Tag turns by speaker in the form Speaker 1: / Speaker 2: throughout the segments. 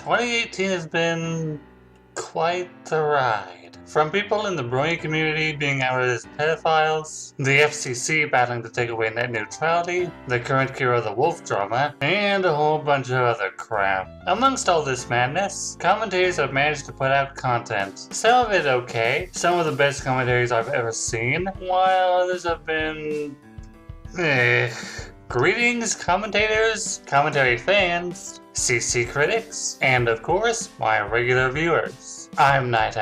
Speaker 1: 2018 has been quite the ride. From people in the brony community being outed as pedophiles, the FCC battling to take away net neutrality, the current Kira the Wolf drama, and a whole bunch of other crap. Amongst all this madness, commentators have managed to put out content. Some of it okay, some of the best commentaries I've ever seen, while others have been... Greetings, commentators, commentary fans, CC critics, and of course, my regular viewers. I'm Night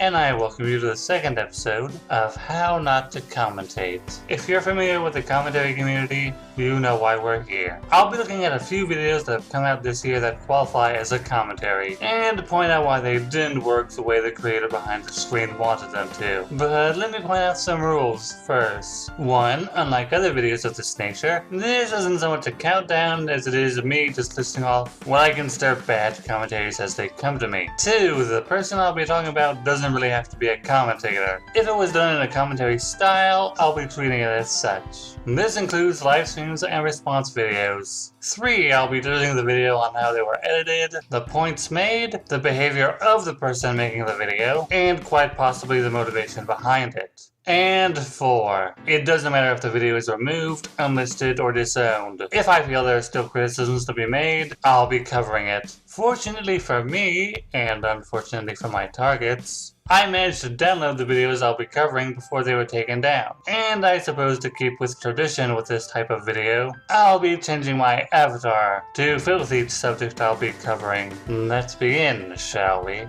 Speaker 1: and I welcome you to the second episode of How Not To Commentate. If you're familiar with the commentary community, you know why we're here. I'll be looking at a few videos that have come out this year that qualify as a commentary, and point out why they didn't work the way the creator behind the screen wanted them to. But let me point out some rules first. 1. Unlike other videos of this nature, this isn't so much a countdown as it is me just listing off what I consider bad commentaries as they come to me. 2. The person I'll be talking about doesn't really have to be a commentator. If it was done in a commentary style, I'll be treating it as such. This includes live streams and response videos. 3. I'll be judging the video on how they were edited, the points made, the behavior of the person making the video, and quite possibly the motivation behind it. And 4. It doesn't matter if the video is removed, unlisted, or disowned. If I feel there are still criticisms to be made, I'll be covering it. Fortunately for me, and unfortunately for my targets, I managed to download the videos I'll be covering before they were taken down. And I suppose to keep with tradition with this type of video, I'll be changing my avatar to fit with each subject I'll be covering. Let's begin, shall we?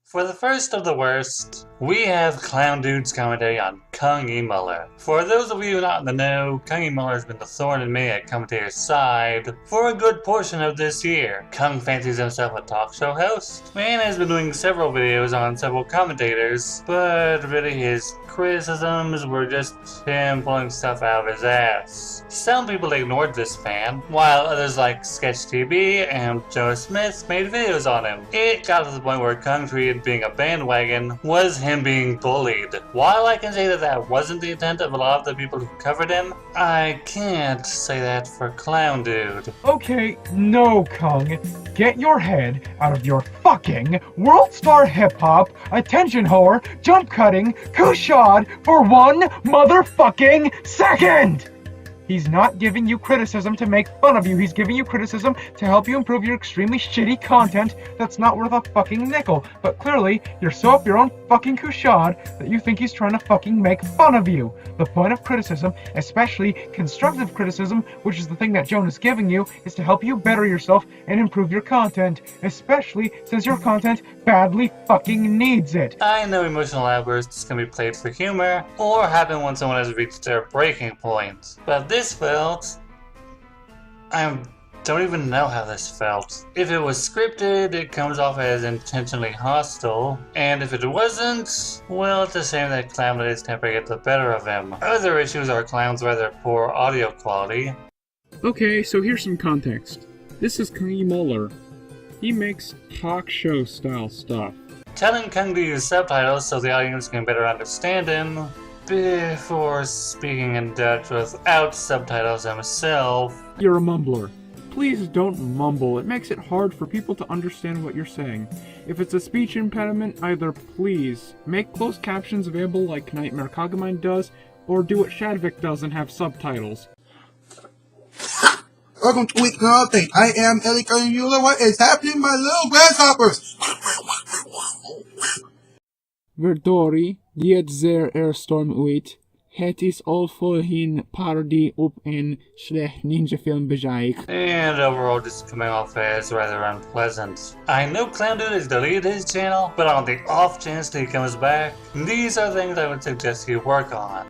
Speaker 1: For the first of the worst, we have Clown Dude's commentary on Kung E. Muller. For those of you not in the know, Kung E. Muller has been the thorn in me at commentator's side for a good portion of this year. Kung fancies himself a talk show host, and has been doing several videos on several commentators, but really his criticisms were just him pulling stuff out of his ass. Some people ignored this fan, while others like SketchTV and Joe Smith made videos on him. It got to the point where Kung treated being a bandwagon was him being bullied. While I can say that that wasn't the intent of a lot of the people who covered him, I can't say that for Clown Dude.
Speaker 2: Okay, no, Kung. Get your head out of your fucking world star hip-hop, attention whore, jump cutting, kushad for 1 motherfucking second! He's not giving you criticism to make fun of you. He's giving you criticism to help you improve your extremely shitty content that's not worth a fucking nickel. But clearly, you're so up your own fucking kushad that you think he's trying to fucking make fun of you. The point of criticism, especially constructive criticism, which is the thing that Joan is giving you, is to help you better yourself and improve your content. Especially since your content badly fucking needs it.
Speaker 1: I know emotional outbursts can be played for humor, or happen when someone has reached their breaking point. But this felt... I don't even know how this felt. If it was scripted, it comes off as intentionally hostile, and if it wasn't, well, it's a shame that Clown let his temper get the better of him. Other issues are Clown's rather poor audio quality.
Speaker 3: Okay, so here's some context. This is Kung E. Muller. He makes talk show style stuff.
Speaker 1: Telling Kung to use subtitles so the audience can better understand him before speaking in Dutch without subtitles himself.
Speaker 3: You're a mumbler. Please don't mumble. It makes it hard for people to understand what you're saying. If it's a speech impediment, either please make closed captions available like Nightmare Kagamind does, or do what Shadvik does and have subtitles.
Speaker 4: Welcome to Week Nothing. I am Ellie Carnula. What is happening, my little grasshoppers?
Speaker 3: Verdori, get zeer airstorm uit. Het is al voorheen parody op een slecht ninja-film bezeik.
Speaker 1: And overall just coming off as rather unpleasant. I know Clown Dude has deleted his channel, but on the off chance that he comes back, these are things I would suggest you work on.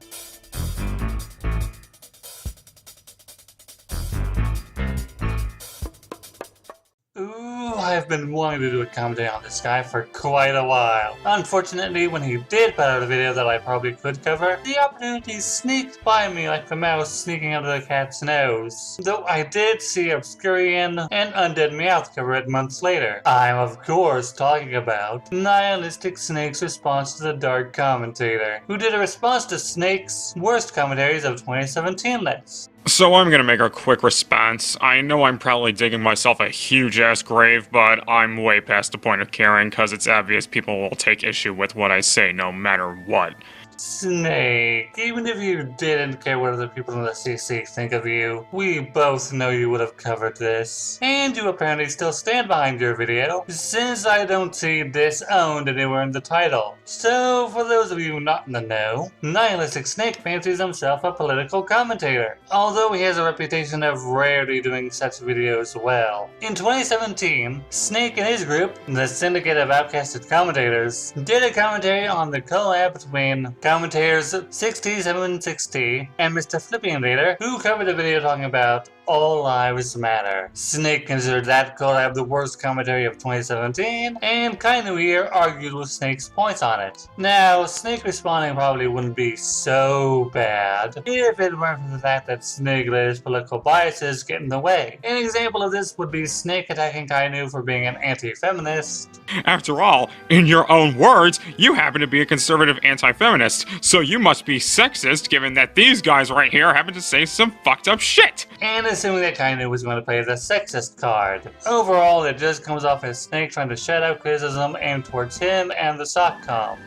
Speaker 1: I've been wanting to do a commentary on this guy for quite a while. Unfortunately, when he did put out a video that I probably could cover, the opportunity sneaked by me like the mouse sneaking under the cat's nose. Though I did see Obscurian and Undead Meowth cover it months later. I'm of course talking about Nihilistic Snake's response to the Dark Commentator, who did a response to Snake's worst commentaries of 2017 list.
Speaker 5: So I'm gonna make a quick response. I know I'm probably digging myself a huge-ass grave, but I'm way past the point of caring, cause it's obvious people will take issue with what I say no matter what.
Speaker 1: Snake, even if you didn't care what other people in the CC think of you, we both know you would have covered this. And you apparently still stand behind your video, since I don't see disowned anywhere in the title. So, for those of you not in the know, Nihilistic Snake fancies himself a political commentator, although he has a reputation of rarely doing such videos well. In 2017, Snake and his group, the Syndicate of Outcasted Commentators, did a commentary on the collab between commentators 6760 and Mr. Flippy Invader, who covered a video talking about All Lives Matter. Snake considered that collab the worst commentary of 2017, and Kainu here argued with Snake's points on it. Now, Snake responding probably wouldn't be so bad if it weren't for the fact that Snake let his political biases get in the way. An example of this would be Snake attacking Kainu for being an anti-feminist.
Speaker 5: After all, in your own words, you happen to be a conservative anti-feminist, so you must be sexist given that these guys right here happen to say some fucked up shit!
Speaker 1: And assuming that Kainu was going to play the sexist card. Overall, it just comes off as Snake trying to shut out criticism aimed towards him and the SOCCOM.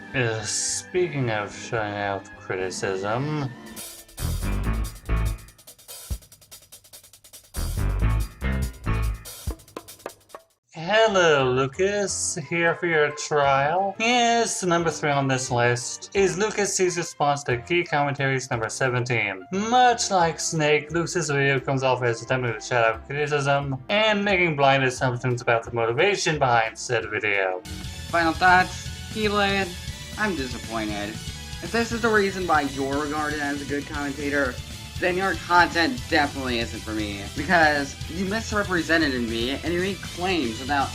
Speaker 1: Speaking of shutting out criticism... Hello, Lucas. Here for your trial? Yes, number 3 on this list is Lucas C's response to Key Commentaries number 17. Much like Snake, Lucas's video comes off as attempting to shout out criticism and making blind assumptions about the motivation behind said video.
Speaker 6: Final thoughts? Keelan, I'm disappointed. If this is the reason why you're regarded as a good commentator, then your content definitely isn't for me, because you misrepresented me and you made claims about...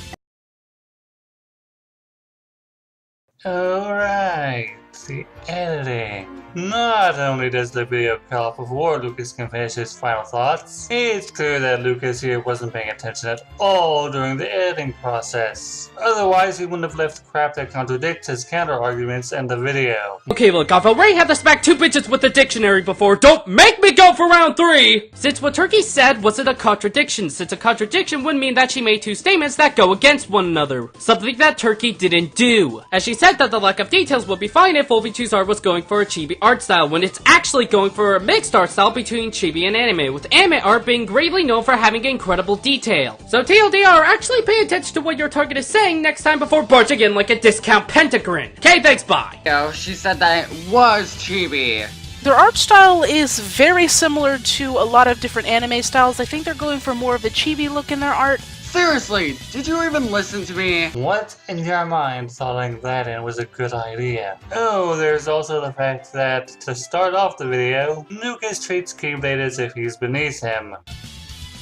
Speaker 1: Alright, the editing. Not only does the video call before Lucas can finish his final thoughts, it's clear that Lucas here wasn't paying attention at all during the editing process. Otherwise, he wouldn't have left crap that contradicts his counter-arguments in the video.
Speaker 7: Okay, look, I've already had to smack 2 bitches with the dictionary before. Don't make me go for round 3! Since what Turkey said wasn't a contradiction, since a contradiction would mean that she made 2 statements that go against one another. Something that Turkey didn't do. As she said that the lack of details would be fine if Volby2's art was going for a chibi art style, when it's actually going for a mixed art style between chibi and anime, with anime art being greatly known for having incredible detail. So TLDR, actually pay attention to what your target is saying next time before barging in like a discount pentagram. Okay, thanks, bye!
Speaker 6: She said that it was chibi.
Speaker 8: Their art style is very similar to a lot of different anime styles. I think they're going for more of a chibi look in their art.
Speaker 6: Seriously, did you even listen to me?
Speaker 1: What in your mind thought letting that in was a good idea? Oh, there's also the fact that, to start off the video, Lucas treats Keyblade as if he's beneath him.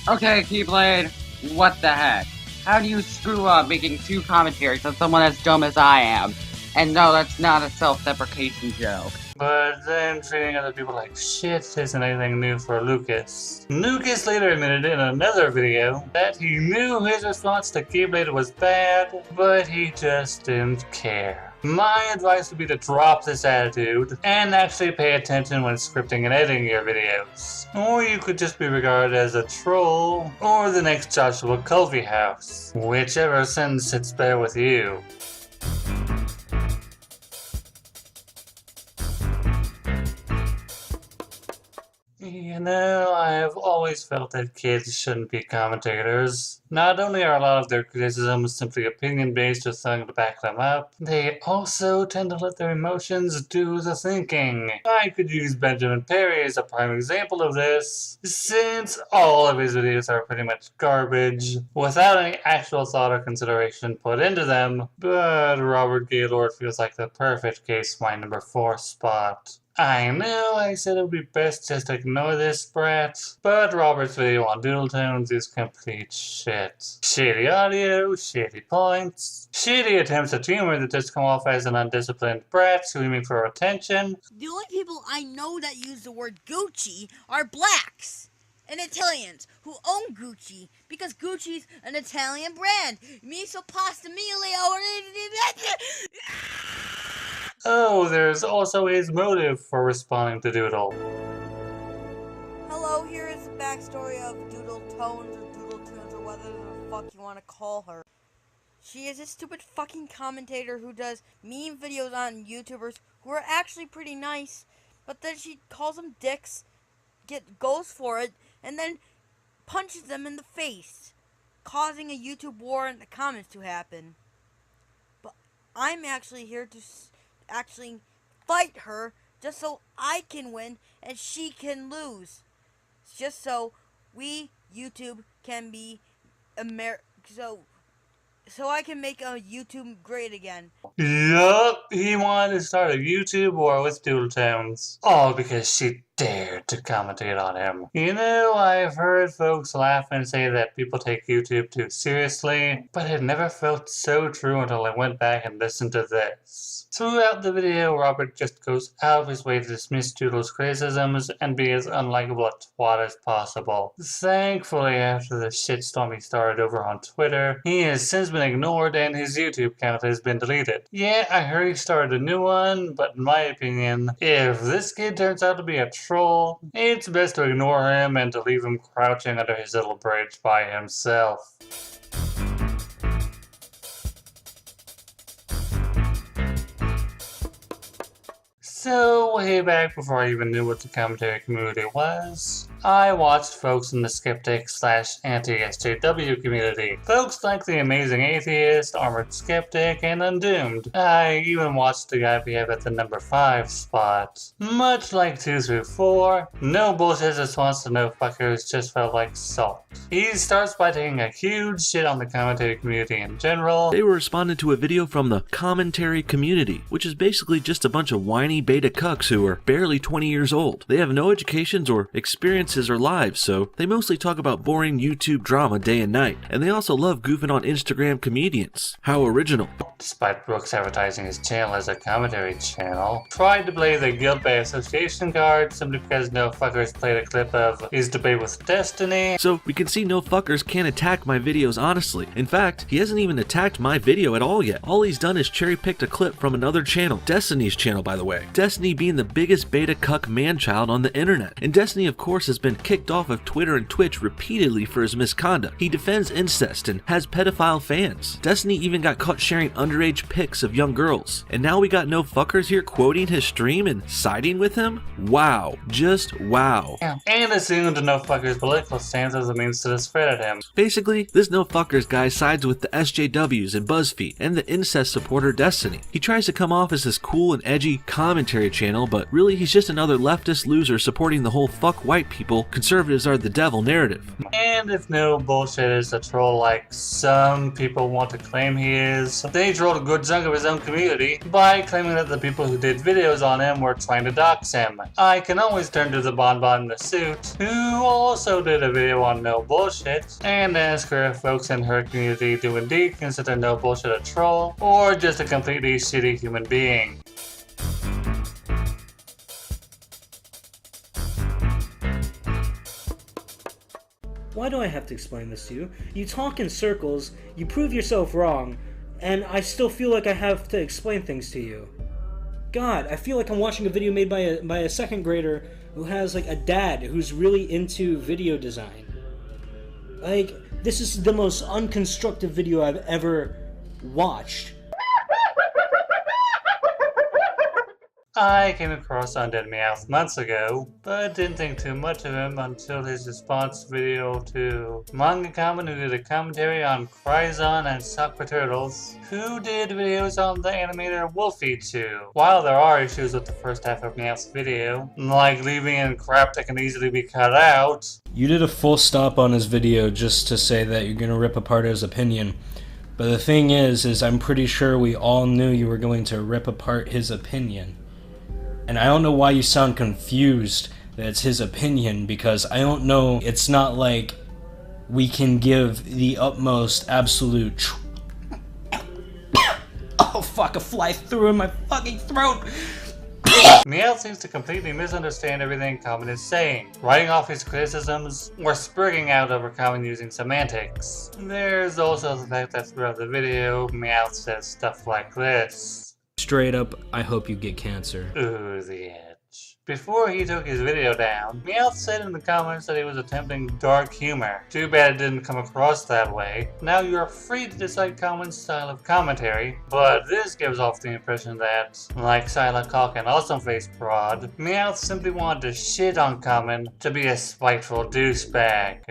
Speaker 6: Okay, Keyblade, what the heck? How do you screw up making 2 commentaries on someone as dumb as I am? And no, that's not a self-deprecation joke.
Speaker 1: But then treating other people like shit isn't anything new for Lucas. Lucas later admitted in another video that he knew his response to Keyblade was bad, but he just didn't care. My advice would be to drop this attitude and actually pay attention when scripting and editing your videos. Or you could just be regarded as a troll or the next Joshua Culvey House. Whichever sentence sits better with you. You know, I've always felt that kids shouldn't be commentators. Not only are a lot of their criticisms simply opinion-based with something to back them up, they also tend to let their emotions do the thinking. I could use Benjamin Perry as a prime example of this, since all of his videos are pretty much garbage, without any actual thought or consideration put into them, but Robert Gaylord feels like the perfect case for my number 4 spot. I know I said it would be best just to ignore this brat, but Robert's video on Doodle Tones is complete shit. Shitty audio, shitty points, shitty attempts at humor that just come off as an undisciplined brat screaming for attention.
Speaker 9: The only people I know that use the word Gucci are blacks and Italians who own Gucci because Gucci's an Italian brand. Mi so pasta
Speaker 1: Oh, there's also his motive for responding to Doodle.
Speaker 9: Hello, here is the backstory of Doodle Tones or Doodle Tunes or whatever the fuck you want to call her. She is a stupid fucking commentator who does meme videos on YouTubers who are actually pretty nice, but then she calls them dicks, goes for it, and then punches them in the face, causing a YouTube war in the comments to happen. But I'm actually here to actually fight her just so I can win and she can lose. Just so we, YouTube, can be so I can make a YouTube great again.
Speaker 1: Yup, he wanted to start a YouTube war with Doodle Tones. All because she dared to commentate on him. You know, I've heard folks laugh and say that people take YouTube too seriously, but it never felt so true until I went back and listened to this. Throughout the video, Robert just goes out of his way to dismiss Doodle's criticisms and be as unlikable a twat as possible. Thankfully, after the shitstorm he started over on Twitter, he has since been ignored and his YouTube account has been deleted. Yeah, I heard he started a new one, but in my opinion, if this kid turns out to be a troll, it's best to ignore him and to leave him crouching under his little bridge by himself. So, way back before I even knew what the commentary community was, I watched folks in the skeptic/anti-SJW community. Folks like The Amazing Atheist, Armored Skeptic, and Undoomed. I even watched the guy we have at the number 5 spot. Much like 2 through 4, No Bullshit's response to No Fuckers just felt like salt. He starts by taking a huge shit on the commentary community in general.
Speaker 10: They were responding to a video from the commentary community, which is basically just a bunch of whiny beta cucks who are barely 20 years old. They have no educations or experiences or lives, so they mostly talk about boring YouTube drama day and night, and they also love goofing on Instagram comedians. How original.
Speaker 1: Despite Brooks advertising his channel as a commentary channel, tried to play the guilt by association card simply because No Fuckers played a clip of his debate with Destiny.
Speaker 10: So we can see No Fuckers can't attack my videos honestly. In fact, he hasn't even attacked my video at all yet. All he's done is cherry picked a clip from another channel, Destiny's channel by the way. Destiny being the biggest beta cuck man-child on the internet. And Destiny of course has been kicked off of Twitter and Twitch repeatedly for his misconduct. He defends incest and has pedophile fans. Destiny even got caught sharing underage pics of young girls. And now we got No Fuckers here quoting his stream and siding with him? Wow. Just wow.
Speaker 1: And assumed No Fuckers' political stance as a means to discredit him.
Speaker 10: Basically, this No Fuckers guy sides with the SJWs and BuzzFeed and the incest supporter Destiny. He tries to come off as this cool and edgy commentary channel, but really he's just another leftist loser supporting the whole fuck white people, conservatives are the devil narrative.
Speaker 1: And if No Bullshit is a troll like some people want to claim he is, then he trolled a good chunk of his own community by claiming that the people who did videos on him were trying to dox him. I can always turn to the bonbon in the suit, who also did a video on No Bullshit, and ask her if folks in her community do indeed consider No Bullshit a troll, or just a completely shitty human being.
Speaker 11: Why do I have to explain this to you? You talk in circles, you prove yourself wrong, and I still feel like I have to explain things to you. God, I feel like I'm watching a video made by a second grader who has like a dad who's really into video design. Like, this is the most unconstructive video I've ever watched.
Speaker 1: I came across Undead Meowth months ago, but didn't think too much of him until his response video to Manga Common, who did a commentary on Cryzon and Sakura Turtles, who did videos on the animator Wolfie 2. While there are issues with the first half of Meowth's video, like leaving in crap that can easily be cut out.
Speaker 11: You did a full stop on his video just to say that you're gonna rip apart his opinion. But the thing is I'm pretty sure we all knew you were going to rip apart his opinion. And I don't know why you sound confused that it's his opinion, because I don't know, it's not like we can give the utmost absolute oh fuck, a fly through in my fucking throat!
Speaker 1: Meow seems to completely misunderstand everything Common is saying, writing off his criticisms or sprigging out over Common using semantics. There's also the fact that throughout the video, Meow says stuff like this.
Speaker 11: Straight up, I hope you get cancer.
Speaker 1: Ooh, the edge. Before he took his video down, Meowth said in the comments that he was attempting dark humor. Too bad it didn't come across that way. Now you're free to decide Common's style of commentary, but this gives off the impression that, like Silent Cock and Awesome Face Prod, Meowth simply wanted to shit on Common to be a spiteful douchebag.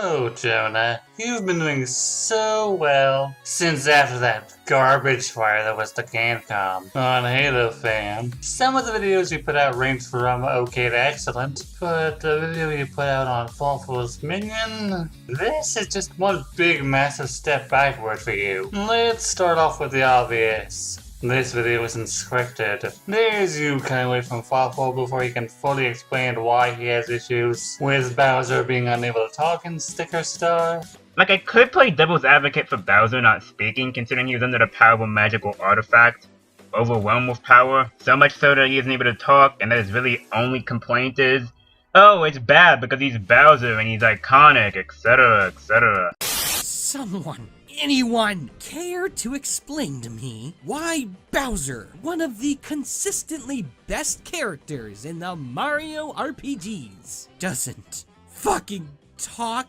Speaker 1: Oh, Jonah, you've been doing so well since after that garbage fire that was the CanCom on Halo Fan. Some of the videos you put out ranged from okay to excellent, but the video you put out on Fawful's Minion, this is just one big massive step backward for you. Let's start off with the obvious. This video isn't scripted. There's you cutting away from Fawful before he can fully explain why he has issues with Bowser being unable to talk in Sticker Star.
Speaker 12: Like, I could play devil's advocate for Bowser not speaking, considering he was under the power of a magical artifact, overwhelmed with power, so much so that he isn't able to talk, and that his really only complaint is, oh, it's bad because he's Bowser and he's iconic, etc., etc.
Speaker 13: Someone, anyone, care to explain to me why Bowser, one of the consistently best characters in the Mario RPGs, doesn't fucking talk?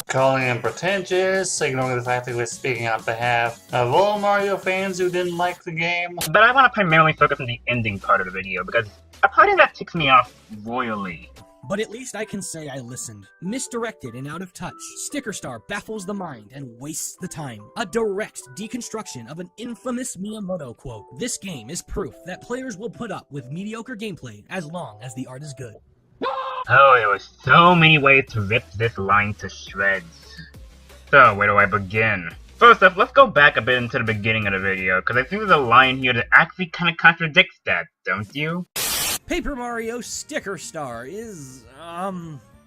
Speaker 1: Calling him pretentious, ignoring the fact that he was speaking on behalf of all Mario fans who didn't like the game.
Speaker 12: But I want to primarily focus on the ending part of the video, because a part of that ticks me off royally.
Speaker 13: But at least I can say I listened. Misdirected and out of touch, Sticker Star baffles the mind and wastes the time. A direct deconstruction of an infamous Miyamoto quote. This game is proof that players will put up with mediocre gameplay as long as the art is good.
Speaker 12: Oh, there were so many ways to rip this line to shreds. So, where do I begin? First off, let's go back a bit into the beginning of the video, because I think there's a line here that actually kind of contradicts that, don't you?
Speaker 13: Paper Mario Sticker Star is,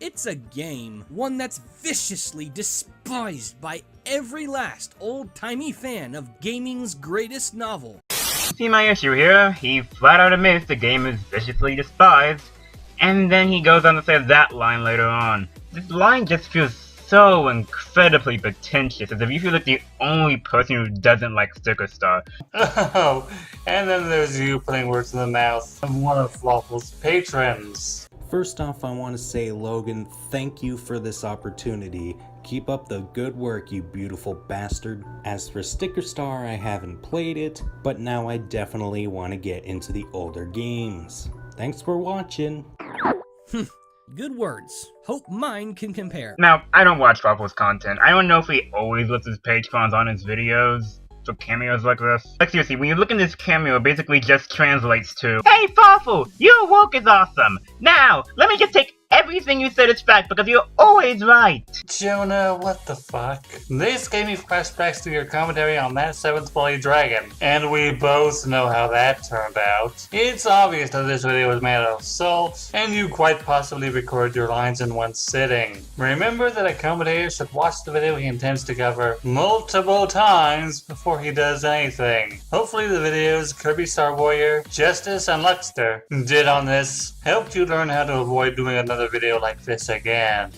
Speaker 13: it's a game. One that's viciously despised by every last old-timey fan of gaming's greatest novel.
Speaker 12: See my issue here? He flat out admits the game is viciously despised, and then he goes on to say that line later on. This line just feels so incredibly pretentious, as if you feel like the only person who doesn't like Sticker Star.
Speaker 1: Oh, and then there's you putting words in the mouth of one of Fawful's patrons.
Speaker 14: First off, I want to say, Logan, thank you for this opportunity. Keep up the good work, you beautiful bastard. As for Sticker Star, I haven't played it, but now I definitely want to get into the older games. Thanks for watching.
Speaker 13: Good words. Hope mine can compare.
Speaker 12: Now, I don't watch Fawful's content. I don't know if he always lists his page spawns on his videos. So cameos like this. Like seriously, when you look in this cameo, it basically just translates to, hey Fawful, your work is awesome! Now, let me just take everything you said is fact because you're always right!
Speaker 1: Jonah, what the fuck? This gave me flashbacks to your commentary on that 7th Bloody Dragon, and we both know how that turned out. It's obvious that this video was made out of salt, and you quite possibly recorded your lines in one sitting. Remember that a commentator should watch the video he intends to cover multiple times before he does anything. Hopefully the videos Kirby Star Warrior, Justice, and Luxter did on this helped you learn how to avoid doing another video like this again.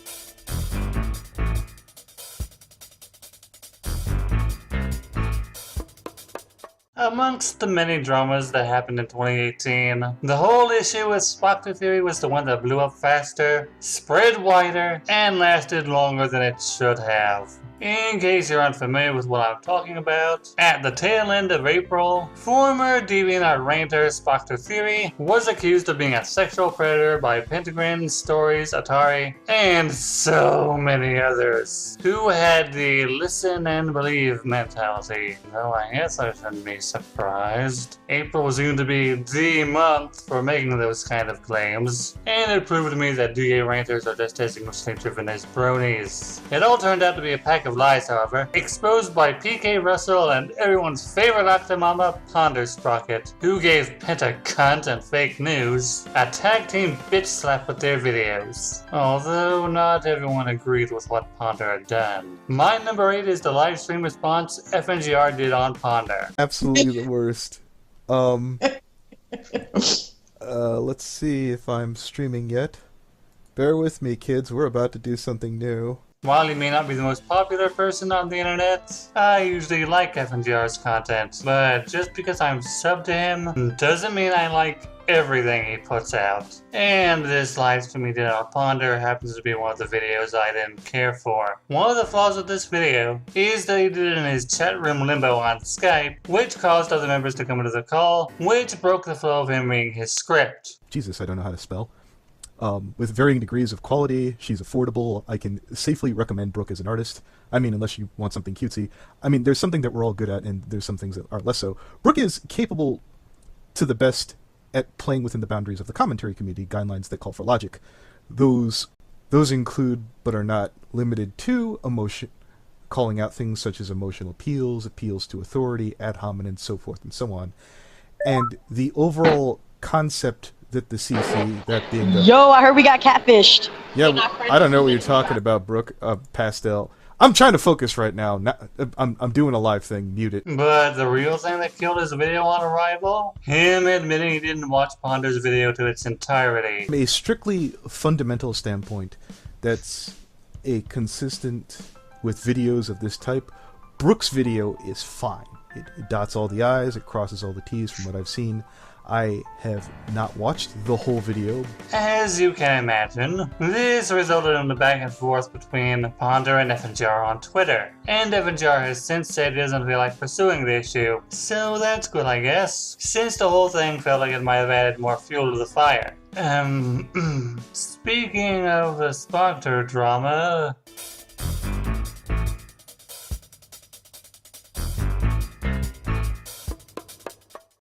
Speaker 1: Amongst the many dramas that happened in 2018, the whole issue with Spectre Theory was the one that blew up faster, spread wider, and lasted longer than it should have. In case you're unfamiliar with what I'm talking about, at the tail end of April, former DeviantArt ranter Spectre Theory was accused of being a sexual predator by Pentagram, Stories, Atari, and so many others, who had the listen and believe mentality. Though I guess I shouldn't be surprised. April seemed to be the month for making those kind of claims, and it proved to me that DA ranters are just as emotionally driven as bronies. It all turned out to be a pack of of lies, however, exposed by PK Russell and everyone's favorite Octomama, Ponder Sprocket, who gave Penta cunt and fake news a tag team bitch slap with their videos. Although not everyone agreed with what Ponder had done. My number 8 is the live stream response FNGR did on Ponder.
Speaker 15: Absolutely the worst. Let's see if I'm streaming yet. Bear with me, kids. We're about to do something new.
Speaker 1: While he may not be the most popular person on the internet, I usually like FNGR's content, but just because I'm subbed to him doesn't mean I like everything he puts out. And this live stream he did on Ponder happens to be one of the videos I didn't care for. One of the flaws with this video is that he did it in his chat room limbo on Skype, which caused other members to come into the call, which broke the flow of him reading his script.
Speaker 15: Jesus, I don't know how to spell. With varying degrees of quality, she's affordable. I can safely recommend Brooke as an artist. I mean, unless you want something cutesy. I mean, there's something that we're all good at, and there's some things that are less so. Brooke is capable to the best at playing within the boundaries of the commentary community guidelines that call for logic. Those include, but are not limited to, emotion, calling out things such as emotional appeals to authority, ad hominem, so forth and so on. And the overall concept that the CC, that being the...
Speaker 16: Yo, I heard we got catfished.
Speaker 15: Yeah, I don't know what you're talking about, Brooke. Pastel. I'm trying to focus right now. I'm doing a live thing. Mute it.
Speaker 1: But the real thing that killed his video on arrival? Him admitting he didn't watch Ponder's video to its entirety.
Speaker 15: From a strictly fundamental standpoint that's consistent with videos of this type, Brooke's video is fine. It dots all the I's, it crosses all the T's from what I've seen. I have not watched the whole video.
Speaker 1: As you can imagine, this resulted in the back and forth between Ponder and FNGR on Twitter, and FNGR has since said he doesn't feel like pursuing the issue, so that's good I guess, since the whole thing felt like it might have added more fuel to the fire. Speaking of the Spectre drama...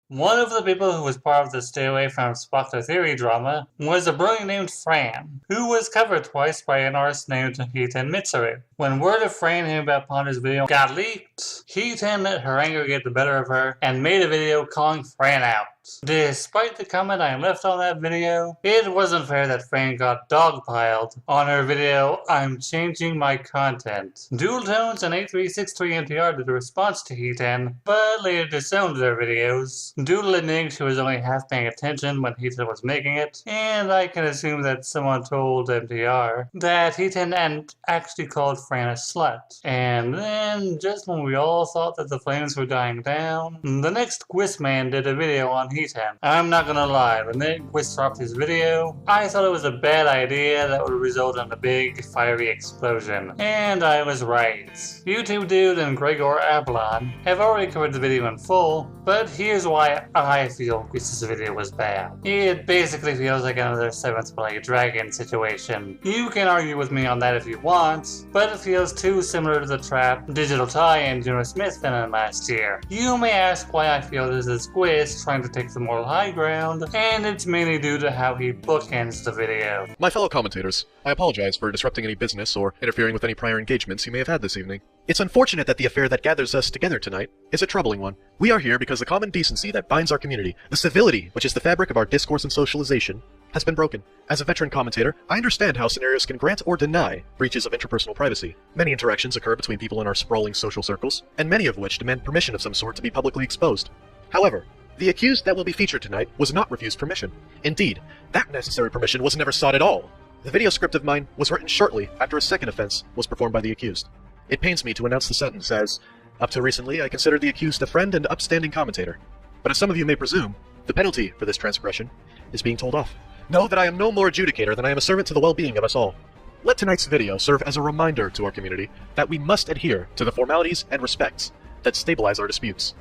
Speaker 1: One of the people who was part of the Stay Away from Spectre Theory drama was a brilliant named Fran, who was covered twice by an artist named Heaton Mitsuru. When word of Fran and him about Ponder's video got leaked, Heaton let her anger get the better of her and made a video calling Fran out. Despite the comment I left on that video, it wasn't fair that Fran got dogpiled on her video, I'm changing my content. Dual Tones and 8363NPR did a response to Heaton, but later disowned their videos. Doodle admitting she was only half paying attention when Heaton was making it, and I can assume that someone told NPR that Heaton actually called Fran a slut. And then, just when we all thought that the flames were dying down, the next Quizman did a video on Heaton. I'm not gonna lie, the minute Quiz dropped his video, I thought it was a bad idea that would result in a big, fiery explosion. And I was right. YouTube Dude and Gregor Ablon have already covered the video in full, but here's why I feel Quiz's video was bad. It basically feels like another 7th Play Dragon situation. You can argue with me on that if you want, but it feels too similar to the trap Digital Tie and Juno Smith fell in last year. You may ask why I feel this is Quiz trying to take the moral high ground, and it's mainly due to how he bookends the video.
Speaker 17: My fellow commentators, I apologize for disrupting any business or interfering with any prior engagements you may have had this evening. It's unfortunate that the affair that gathers us together tonight is a troubling one. We are here because the common decency that binds our community, the civility which is the fabric of our discourse and socialization, has been broken. As a veteran commentator, I understand how scenarios can grant or deny breaches of interpersonal privacy. Many interactions occur between people in our sprawling social circles, and many of which demand permission of some sort to be publicly exposed. However, the accused that will be featured tonight was not refused permission. Indeed, that necessary permission was never sought at all. The video script of mine was written shortly after a second offense was performed by the accused. It pains me to announce the sentence as, up to recently I considered the accused a friend and upstanding commentator. But as some of you may presume, the penalty for this transgression is being told off. Know that I am no more adjudicator than I am a servant to the well-being of us all. Let tonight's video serve as a reminder to our community that we must adhere to the formalities and respects that stabilize our disputes.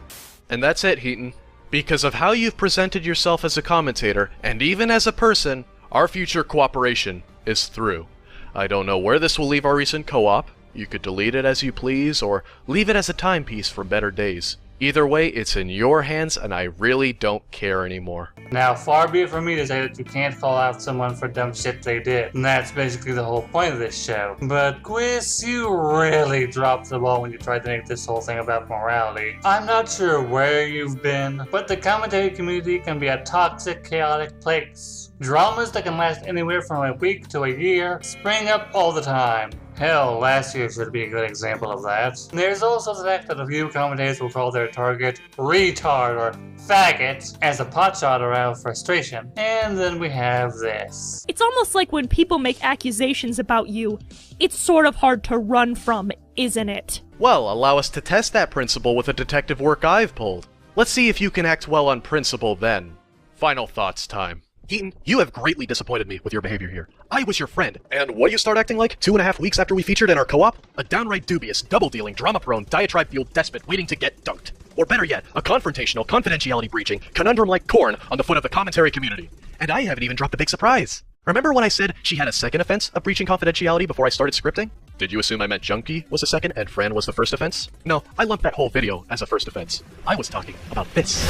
Speaker 18: And that's it, Heaton. Because of how you've presented yourself as a commentator, and even as a person, our future cooperation is through. I don't know where this will leave our recent co-op. You could delete it as you please, or leave it as a timepiece for better days. Either way, it's in your hands, and I really don't care anymore.
Speaker 1: Now, far be it from me to say that you can't call out someone for dumb shit they did, and that's basically the whole point of this show. But Quiz, you really dropped the ball when you tried to make this whole thing about morality. I'm not sure where you've been, but the commentary community can be a toxic, chaotic place. Dramas that can last anywhere from a week to a year spring up all the time. Hell, last year should be a good example of that. There's also the fact that a few commentators will call their target retard or faggot as a potshot around frustration. And then we have this.
Speaker 16: It's almost like when people make accusations about you, it's sort of hard to run from, isn't it?
Speaker 18: Well, allow us to test that principle with a detective work I've pulled. Let's see if you can act well on principle then. Final thoughts time.
Speaker 17: Heaton, you have greatly disappointed me with your behavior here. I was your friend, and what do you start acting like 2.5 weeks after we featured in our co-op? A downright dubious, double-dealing, drama-prone, diatribe-fueled despot waiting to get dunked. Or better yet, a confrontational, confidentiality-breaching, conundrum-like corn on the foot of the commentary community. And I haven't even dropped the big surprise. Remember when I said she had a second offense of breaching confidentiality before I started scripting? Did you assume I meant Junkie was the second and Fran was the first offense? No, I lumped that whole video as a first offense. I was talking about this.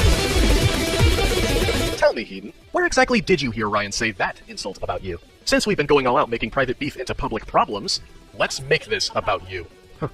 Speaker 17: Tell me, Heaton, where exactly did you hear Ryan say that insult about you? Since we've been going all out making private beef into public problems, let's make this about you.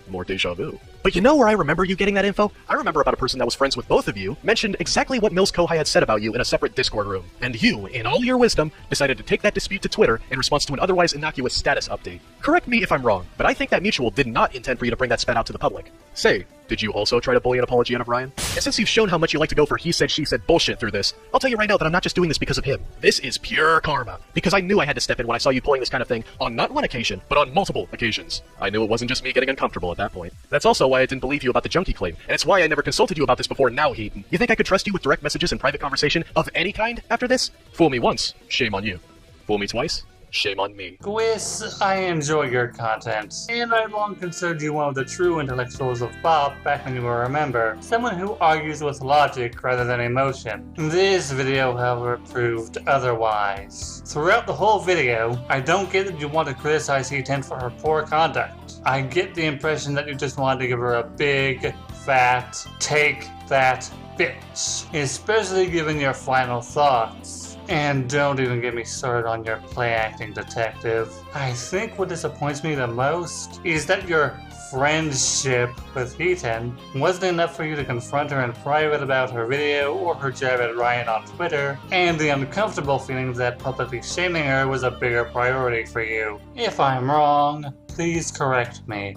Speaker 17: More deja vu. But you know where I remember you getting that info? I remember about a person that was friends with both of you mentioned exactly what Mills Kohai had said about you in a separate Discord room. And you, in all your wisdom, decided to take that dispute to Twitter in response to an otherwise innocuous status update. Correct me if I'm wrong, but I think that mutual did not intend for you to bring that spat out to the public. Say, did you also try to bully an apology out of Ryan? And since you've shown how much you like to go for he said, she said bullshit through this, I'll tell you right now that I'm not just doing this because of him. This is pure karma. Because I knew I had to step in when I saw you pulling this kind of thing on not one occasion, but on multiple occasions. I knew it wasn't just me getting uncomfortable at that point. That's also why I didn't believe you about the Junkie claim, and it's why I never consulted you about this before now, Heaton. You think I could trust you with direct messages and private conversation of any kind after this? Fool me once, shame on you. Fool me twice, shame on me.
Speaker 1: Quiz, I enjoy your content, and I've long considered you one of the true intellectuals of Bob back when you were a member, someone who argues with logic rather than emotion. This video, however, proved otherwise. Throughout the whole video, I don't get that you want to criticize E10 for her poor conduct. I get the impression that you just wanted to give her a big, fat, take that bitch, especially given your final thoughts. And don't even get me started on your play-acting detective. I think what disappoints me the most is that your friendship with Heaton wasn't enough for you to confront her in private about her video or her jab at Ryan on Twitter, and the uncomfortable feeling that publicly shaming her was a bigger priority for you. If I'm wrong, please correct me.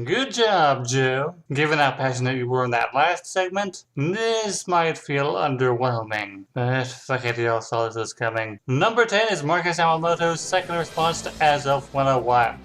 Speaker 1: Good job, Joe. Given how passionate you were in that last segment, this might feel underwhelming. But fuck it, y'all saw this was coming. Number 10 is Marcus Yamamoto's second response to As of 101.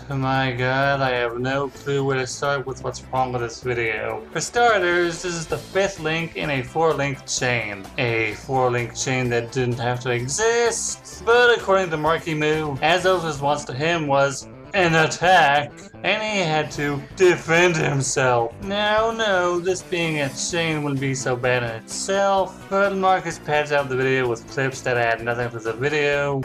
Speaker 1: Oh my god, I have no clue where to start with what's wrong with this video. For starters, this is the 5th link in a 4-link chain. A 4-link chain that didn't have to exist. But according to Marky Moo, Azov's response to him was an attack, and he had to defend himself. Now, no, this being a chain wouldn't be so bad in itself, but Marcus pads out the video with clips that add nothing to the video.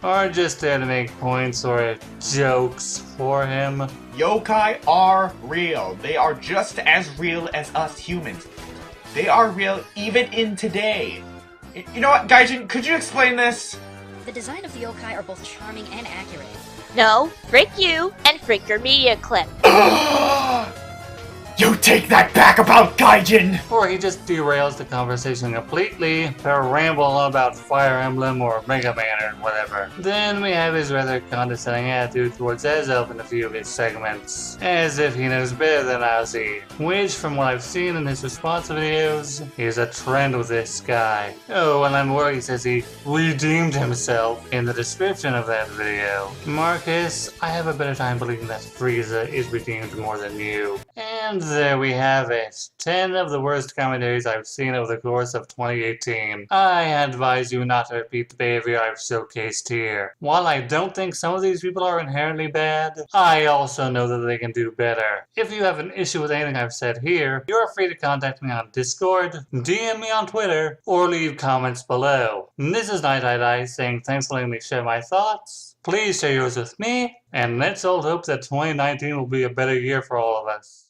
Speaker 1: Are just there to make points or jokes for him.
Speaker 19: Yokai are real. They are just as real as us humans. They are real even in today. You know what, Gaijin, could you explain this?
Speaker 20: The design of the yokai are both charming and accurate.
Speaker 21: No, frick you, and frick your media clip.
Speaker 19: You take that back about Gaijin!
Speaker 1: Or he just derails the conversation completely to ramble on about Fire Emblem or Mega Man or whatever. Then we have his rather condescending attitude towards Azelf in a few of his segments, as if he knows better than Ozzy, which from what I've seen in his response videos is a trend with this guy. Oh, and I'm worried he says he redeemed himself in the description of that video. Marcus, I have a better time believing that Frieza is redeemed more than you. And there we have it. 10 of the worst commentaries I've seen over the course of 2018. I advise you not to repeat the behavior I've shown showcased here. While I don't think some of these people are inherently bad, I also know that they can do better. If you have an issue with anything I've said here, you're free to contact me on Discord, DM me on Twitter, or leave comments below. This is Night saying thanks for letting me share my thoughts. Please share yours with me, and let's all hope that 2019 will be a better year for all of us.